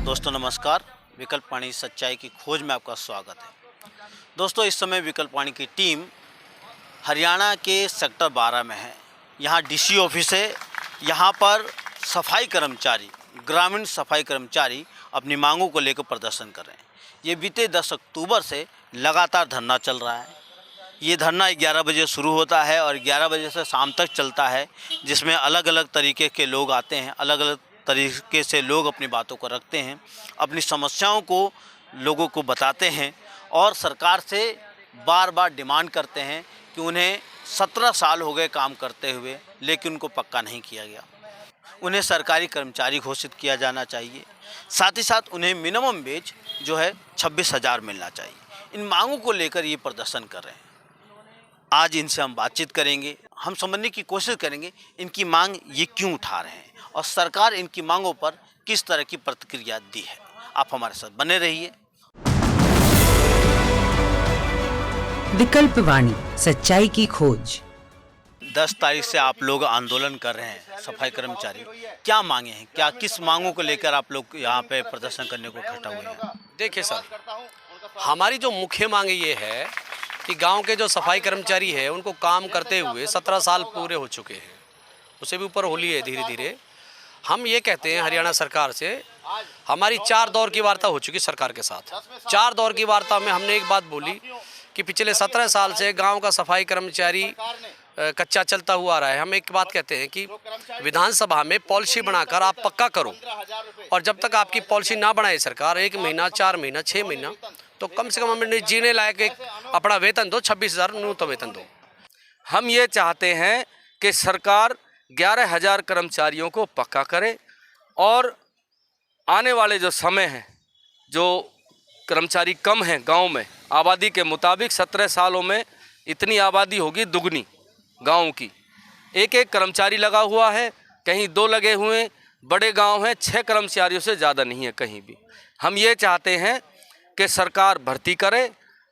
दोस्तों नमस्कार। विकल्प वाणी सच्चाई की खोज में आपका स्वागत है। दोस्तों इस समय विकल्प वाणी की टीम हरियाणा के सेक्टर 12 में है। यहाँ डीसी ऑफिस है। यहाँ पर सफाई कर्मचारी, ग्रामीण सफाई कर्मचारी अपनी मांगों को लेकर प्रदर्शन कर रहे हैं। ये बीते 10 अक्टूबर से लगातार धरना चल रहा है। ये धरना 11 बजे शुरू होता है और 11 बजे से शाम तक चलता है, जिसमें अलग अलग तरीके के लोग आते हैं, अलग अलग तरीके से लोग अपनी बातों को रखते हैं, अपनी समस्याओं को लोगों को बताते हैं और सरकार से बार बार डिमांड करते हैं कि उन्हें 17 साल हो गए काम करते हुए, लेकिन उनको पक्का नहीं किया गया। उन्हें सरकारी कर्मचारी घोषित किया जाना चाहिए। साथ ही साथ उन्हें मिनिमम वेज जो है 26,000 मिलना चाहिए। इन मांगों को लेकर ये प्रदर्शन कर रहे हैं। आज इनसे हम बातचीत करेंगे, हम समझने की कोशिश करेंगे इनकी मांग ये क्यों उठा रहे हैं और सरकार इनकी मांगों पर किस तरह की प्रतिक्रिया दी है। आप हमारे साथ बने रहिए। विकल्प वाणी सच्चाई की खोज। 10 तारीख से आप लोग आंदोलन कर रहे हैं, सफाई कर्मचारी। क्या मांगे हैं, क्या किस मांगों को लेकर आप लोग यहाँ पे प्रदर्शन करने को इकट्ठा हुए हैं? देखिए सर, हमारी जो मुख्य मांग ये है कि गांव के जो सफाई कर्मचारी है उनको काम करते हुए 17 साल पूरे हो चुके हैं, उससे भी ऊपर होली है धीरे धीरे। हम ये कहते हैं हरियाणा सरकार से, हमारी 4 दौर की वार्ता हो चुकी सरकार के साथ। 4 दौर की वार्ता में हमने एक बात बोली कि पिछले 17 साल से गांव का सफाई कर्मचारी कच्चा चलता हुआ आ रहा है। हम एक बात कहते हैं कि विधानसभा में पॉलिसी बनाकर आप पक्का करो, और जब तक आपकी पॉलिसी ना बनाए सरकार, 1 महीना, 4 महीना, 6 महीना, तो कम से कम हमें जीने लायक एक अपना वेतन दो, 26,000 न्यूनतम वेतन दो। हम ये चाहते हैं कि सरकार 11,000 कर्मचारियों को पक्का करे और आने वाले जो समय है, जो कर्मचारी कम हैं गांव में, आबादी के मुताबिक 17 सालों में इतनी आबादी होगी दुगनी गांव की। एक कर्मचारी लगा हुआ है, कहीं 2 लगे हुए, बड़े गांव हैं 6 कर्मचारियों से ज़्यादा नहीं है कहीं भी। हम ये चाहते हैं कि सरकार भर्ती करे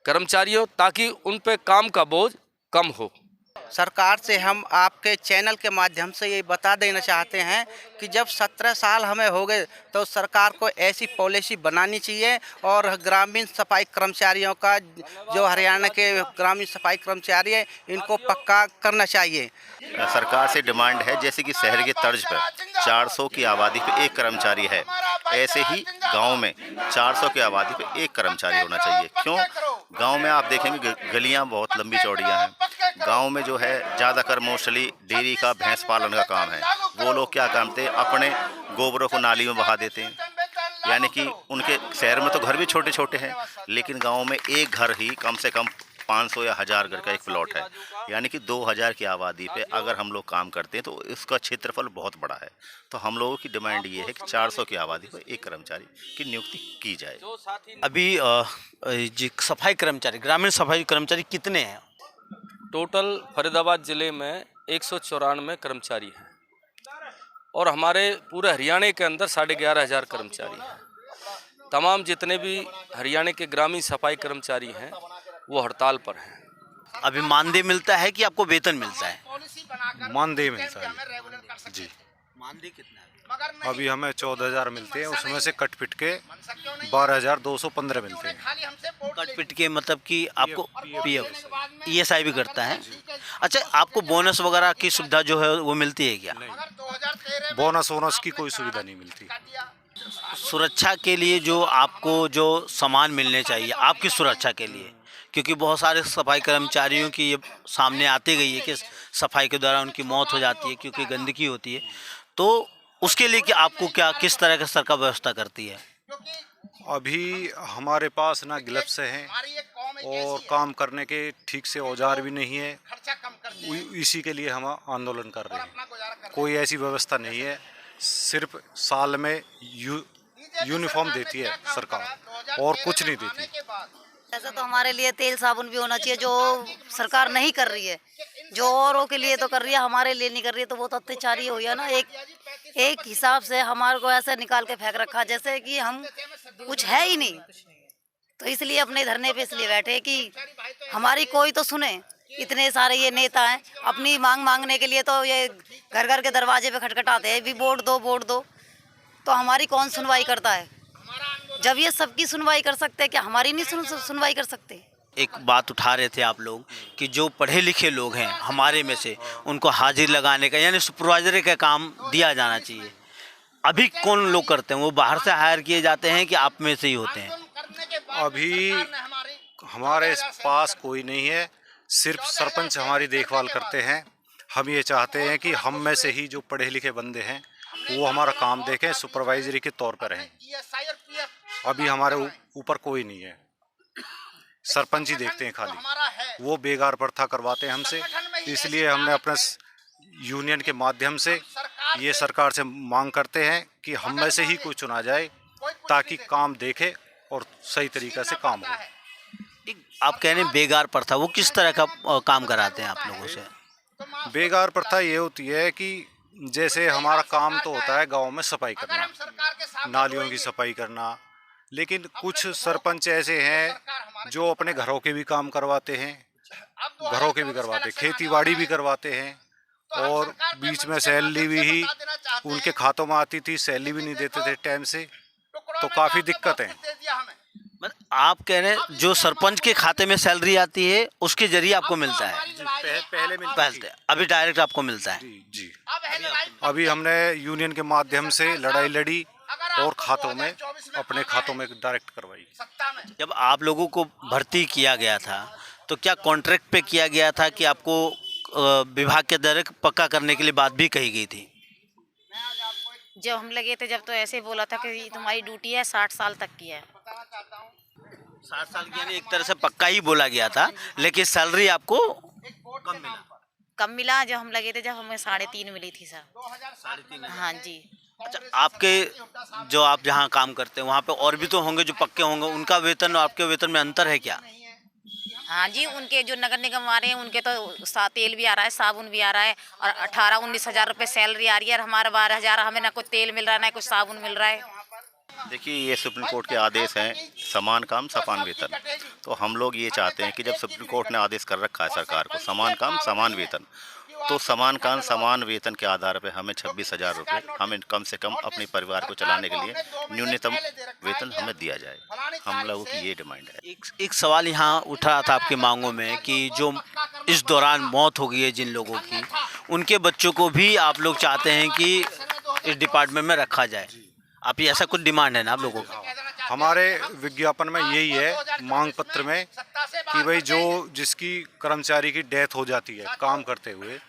कर्मचारियों, ताकि उन पे काम का बोझ कम हो। सरकार से हम आपके चैनल के माध्यम से ये बता देना चाहते हैं कि जब 17 साल हमें हो गए तो सरकार को ऐसी पॉलिसी बनानी चाहिए और ग्रामीण सफाई कर्मचारियों का, जो हरियाणा के ग्रामीण सफाई कर्मचारी हैं, इनको पक्का करना चाहिए। सरकार से डिमांड है जैसे कि शहर के तर्ज पर 400 की आबादी पे 1 कर्मचारी है, ऐसे ही गांव में 400 की आबादी पे 1 कर्मचारी होना चाहिए। क्यों? गांव में आप देखेंगे गलियां बहुत लंबी चौड़ियां हैं। गांव में जो है ज़्यादातर मोस्टली डेयरी का, भैंस पालन का काम है। वो लोग क्या करते हैं, अपने गोबरों को नाली में बहा देते हैं। यानी कि उनके शहर में तो घर भी छोटे छोटे हैं, लेकिन गांव में एक घर ही कम से कम 500 या 1000 घर का एक प्लॉट है। यानी कि 2000 की आबादी पे अगर हम लोग काम करते हैं तो इसका क्षेत्रफल बहुत बड़ा है। तो हम लोगों की डिमांड ये है कि 400 की आबादी पर 1 कर्मचारी की नियुक्ति की जाए। अभी जी सफाई कर्मचारी, ग्रामीण सफाई कर्मचारी कितने हैं? टोटल फरीदाबाद ज़िले में 194 कर्मचारी हैं और हमारे पूरे हरियाणा के अंदर 11,500 कर्मचारी हैं। तमाम जितने भी हरियाणा के ग्रामीण सफाई कर्मचारी हैं वो हड़ताल पर हैं। अभी मानदेय मिलता है कि आपको वेतन मिलता है? मानदेय मिलता है जी। मानदेय कितना है? अभी हमें 14,000 मिलते हैं, उसमें से कट पिट के 12,215 मिलते हैं। कट पिट के मतलब कि आपको पीएफ, ईएसआई भी करता है? अच्छा, आपको बोनस वगैरह की सुविधा जो है वो मिलती है क्या? बोनस वोनस की कोई सुविधा नहीं मिलती। सुरक्षा के लिए जो आपको जो सामान मिलने चाहिए आपकी सुरक्षा के लिए, क्योंकि बहुत सारे सफाई कर्मचारियों की ये सामने आती गई है कि सफाई के दौरान उनकी मौत हो जाती है क्योंकि गंदगी होती है, तो उसके लिए कि आपको क्या किस तरह का सरकार व्यवस्था करती है? अभी हमारे पास ना ग्लव्स हैं और काम करने के ठीक से औजार भी नहीं है। इसी के लिए हम आंदोलन कर रहे हैं। कोई ऐसी व्यवस्था नहीं है, सिर्फ साल में यूनिफॉर्म देती है सरकार और कुछ नहीं देती। ऐसा तो हमारे लिए तेल साबुन भी होना चाहिए, जो सरकार नहीं कर रही है। जो औरों के लिए तो कर रही है, हमारे लिए नहीं कर रही है, तो वो तो अत्याचारी हो गया ना। एक हिसाब से हमारे को ऐसे निकाल के फेंक रखा जैसे कि हम कुछ है ही नहीं। तो इसलिए अपने धरने पे इसलिए बैठे कि हमारी कोई तो सुने। इतने सारे ये नेता हैं, अपनी मांग मांगने के लिए तो ये घर घर के दरवाजे पे खटखटाते हैं, भी वोट दो वोट दो, तो हमारी कौन सुनवाई करता है? जब ये सबकी सुनवाई कर सकते हैं, क्या हमारी नहीं सुनवाई कर सकते? एक बात उठा रहे थे आप लोग कि जो पढ़े लिखे लोग हैं हमारे में से, उनको हाजिर लगाने का यानी सुपरवाइजर का काम दिया जाना चाहिए। अभी कौन लोग करते हैं? वो बाहर से हायर किए जाते हैं कि आप में से ही होते हैं? अभी हमारे पास कोई नहीं है, सिर्फ सरपंच हमारी देखभाल करते हैं। हम ये चाहते हैं कि हम में से ही जो पढ़े लिखे बंदे हैं वो हमारा काम देखें, सुपरवाइजरी के तौर पर रहें। अभी हमारे ऊपर कोई नहीं है, सरपंच ही देखते हैं खाली। वो बेगार प्रथा करवाते हैं हमसे, इसलिए हमने अपने यूनियन के माध्यम से ये सरकार से मांग करते हैं कि हम में से ही कोई चुना जाए ताकि काम देखे और सही तरीक़ा से काम हो। आप कह रहे हैं बेगार प्रथा, वो किस तरह का काम कराते हैं आप लोगों से? बेगार प्रथा ये होती है कि जैसे हमारा काम तो होता है गांव में सफाई करना, नालियों की सफाई करना, लेकिन कुछ सरपंच ऐसे हैं जो अपने घरों के भी काम करवाते हैं, खेती बाड़ी भी करवाते हैं, और बीच में सैलरी भी ही उनके खातों में आती थी, सैलरी भी नहीं देते थे टाइम से, तो काफ़ी दिक्कत है। मतलब आप कह रहे हैं जो सरपंच के खाते में सैलरी आती है उसके जरिए आपको मिलता है? पहले मिलता पहले, अभी डायरेक्ट आपको मिलता है? जी। अभी हमने यूनियन के माध्यम से लड़ाई लड़ी और खातों में, अपने खातों में डायरेक्ट करवाई। जब आप लोगों को भर्ती किया गया था तो क्या कॉन्ट्रैक्ट पे किया गया था कि आपको विभाग के द्वारा पक्का करने के लिए बात भी कही गई थी? जब हम लगे थे जब तो ऐसे बोला था कि तुम्हारी ड्यूटी है 60 साल तक की है। 60 साल की यानी एक तरह से पक्का ही बोला गया था, लेकिन सैलरी आपको कम मिला। जब हम लगे थे जब हमें 3.5 मिली थी सर। 3.5? हाँ जी। अच्छा, आपके जो आप जहाँ काम करते हैं वहाँ पे और भी तो होंगे जो पक्के होंगे, उनका वेतन और आपके वेतन में अंतर है क्या? हाँ जी, उनके जो नगर निगम वाले हैं उनके तो तेल भी आ रहा है, साबुन भी आ रहा है, और 18-19 हज़ार रुपये सैलरी आ रही है, और हमारा 12,000, हमें ना कुछ तेल मिल रहा है ना कुछ साबुन मिल रहा है। देखिए, ये सुप्रीम कोर्ट के आदेश हैं, समान काम समान वेतन। तो हम लोग ये चाहते हैं कि जब सुप्रीम कोर्ट ने आदेश कर रखा है सरकार को समान काम समान वेतन, तो समान काम समान वेतन के आधार पर हमें 26,000 रुपये, हमें कम से कम अपने परिवार को चलाने के लिए न्यूनतम वेतन हमें दिया जाए। हम लोगों की ये डिमांड है। एक सवाल यहाँ उठ रहा था आपकी मांगों में कि जो इस दौरान मौत हो गई है जिन लोगों की, उनके बच्चों को भी आप लोग चाहते हैं कि इस डिपार्टमेंट में रखा जाए। आप ये ऐसा कुछ डिमांड है ना आप लोगों का? हमारे विज्ञापन में यही है, मांग पत्र में, कि भाई जो जिसकी कर्मचारी की डेथ हो जाती है काम करते हुए,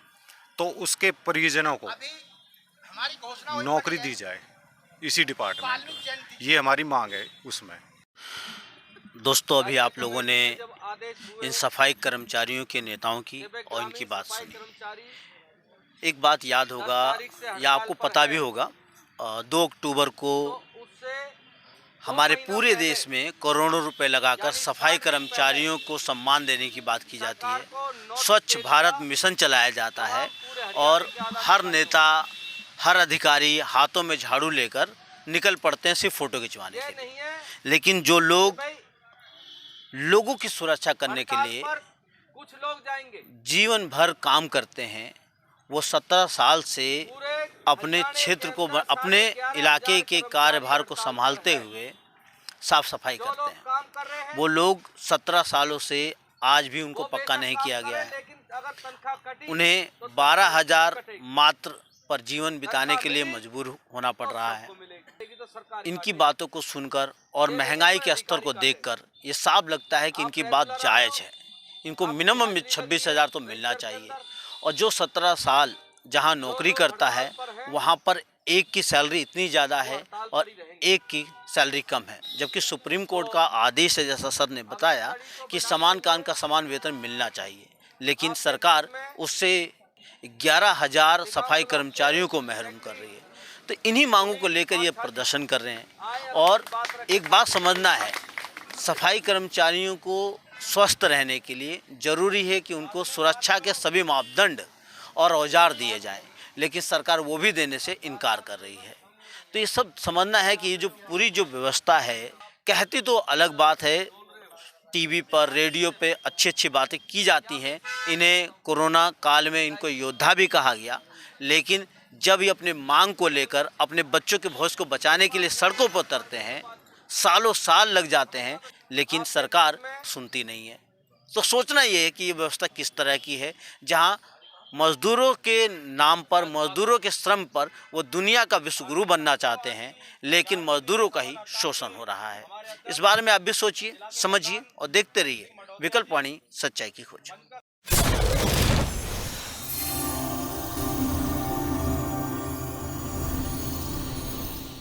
तो उसके परिजनों को नौकरी दी जाए इसी डिपार्टमेंट में। ये हमारी मांग है उसमें। दोस्तों, अभी आप लोगों ने इन सफाई कर्मचारियों के नेताओं की और इनकी बात सुनी। एक बात याद होगा या आपको पता भी होगा, 2 अक्टूबर को हमारे पूरे देश में करोड़ों रुपए लगाकर सफाई कर्मचारियों को सम्मान देने की बात की जाती है। स्वच्छ भारत मिशन चलाया जाता है और हर नेता, हर अधिकारी हाथों में झाड़ू लेकर निकल पड़ते हैं सिर्फ फ़ोटो खिंचवाने के लिए। लेकिन जो लोग लोगों की सुरक्षा करने के लिए जीवन भर काम करते हैं, वो 17 साल से अपने क्षेत्र को, अपने इलाके के कार्यभार को संभालते हुए साफ सफाई करते हैं। वो लोग 17 सालों से आज भी उनको पक्का नहीं किया गया है। उन्हें 12,000 मात्र पर जीवन बिताने के लिए मजबूर होना पड़ रहा है। इनकी बातों को सुनकर और महंगाई के स्तर को देखकर ये साफ लगता है कि इनकी बात जायज़ है। इनको मिनिमम 26,000 तो मिलना चाहिए। और जो 17 साल जहां नौकरी करता है वहां पर एक की सैलरी इतनी ज़्यादा है और एक की सैलरी कम है, जबकि सुप्रीम कोर्ट का आदेश है, जैसा सर ने बताया, कि समान काम का समान वेतन मिलना चाहिए। लेकिन सरकार उससे 11,000 सफाई कर्मचारियों को महरूम कर रही है। तो इन्हीं मांगों को लेकर ये प्रदर्शन कर रहे हैं। और एक बात समझना है, सफाई कर्मचारियों को स्वस्थ रहने के लिए ज़रूरी है कि उनको सुरक्षा के सभी मापदंड और औजार दिए जाएं, लेकिन सरकार वो भी देने से इनकार कर रही है। तो ये सब समझना है कि ये जो पूरी जो व्यवस्था है, कहती तो अलग बात है, टीवी पर, रेडियो पे अच्छी अच्छी बातें की जाती हैं, इन्हें कोरोना काल में इनको योद्धा भी कहा गया, लेकिन जब ये अपने मांग को लेकर अपने बच्चों के भविष्य को बचाने के लिए सड़कों पर उतरते हैं सालों साल लग जाते हैं, लेकिन सरकार सुनती नहीं है। तो सोचना ये है कि ये व्यवस्था किस तरह की है, जहाँ मजदूरों के नाम पर, मजदूरों के श्रम पर वो दुनिया का विश्वगुरु बनना चाहते हैं, लेकिन मजदूरों का ही शोषण हो रहा है। इस बारे में आप भी सोचिए, समझिए और देखते रहिए विकल्प वाणी, सच्चाई की खोज।